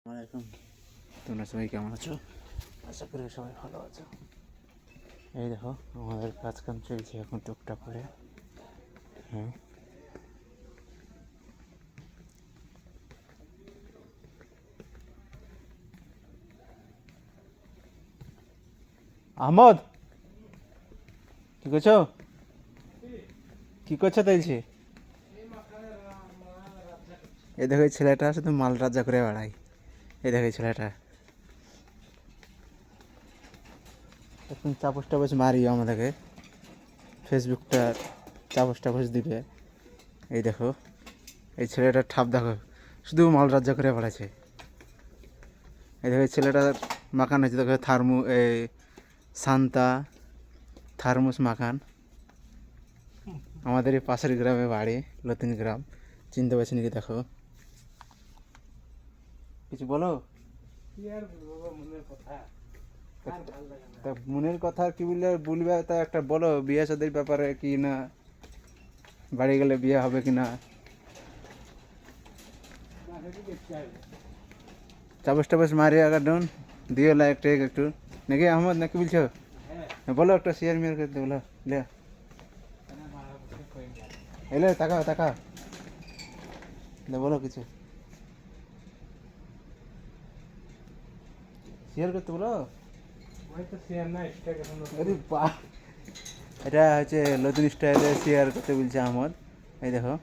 আসসালামাইকুম, তোমরা সবাই কেমন আছো? আশা করি সবাই ভালো আছো। এই দেখো আমাদের কাজ কাম চলছে এখন টুকটাক করে। হ্যাঁ, আহমদ কি করছো? কি করছো তাইছে? এই দেখো এই ছেলেটা শুধু মাল রাজা করে বেড়াই। এই দেখো এই ছেলেটা এখন চাপস টাপস মারিও আমাদেরকে, ফেসবুকটা চাপস টাপস দিবে। এই দেখো এই ছেলেটার ঠাপ দেখো, শুধু মাল রাজ্য করে বেড়াচ্ছে। এই দেখো এই ছেলেটার মাখান হয়েছে, দেখো এই সান্তা থার্মোস মাখান। আমাদের এই পাশের গ্রামে বাড়ি, লতিন গ্রাম, চিনতে পারছি নাকি? দেখো কিছু বলো। তা মনের কথা কি বলবে তা একটা বলো, বিয়ে শাদীর ব্যাপারে কি না, বাড়ি গেলে বিয়ে হবে কি না? চাপস টাপস মারি আগে ডোন দিও লাইক টেক একটু নাকি আহমদ, নাকি বলছো? বলো একটা শেয়ার মেয়ার করতে বলো। লে এলে তাকাও তাকাও, বলো কিছু শেয়ার করতে বলো। আরে বাহ, এটা হচ্ছে নতুন স্টাইলে শেয়ার করতে বলছে আহমদ। এই দেখো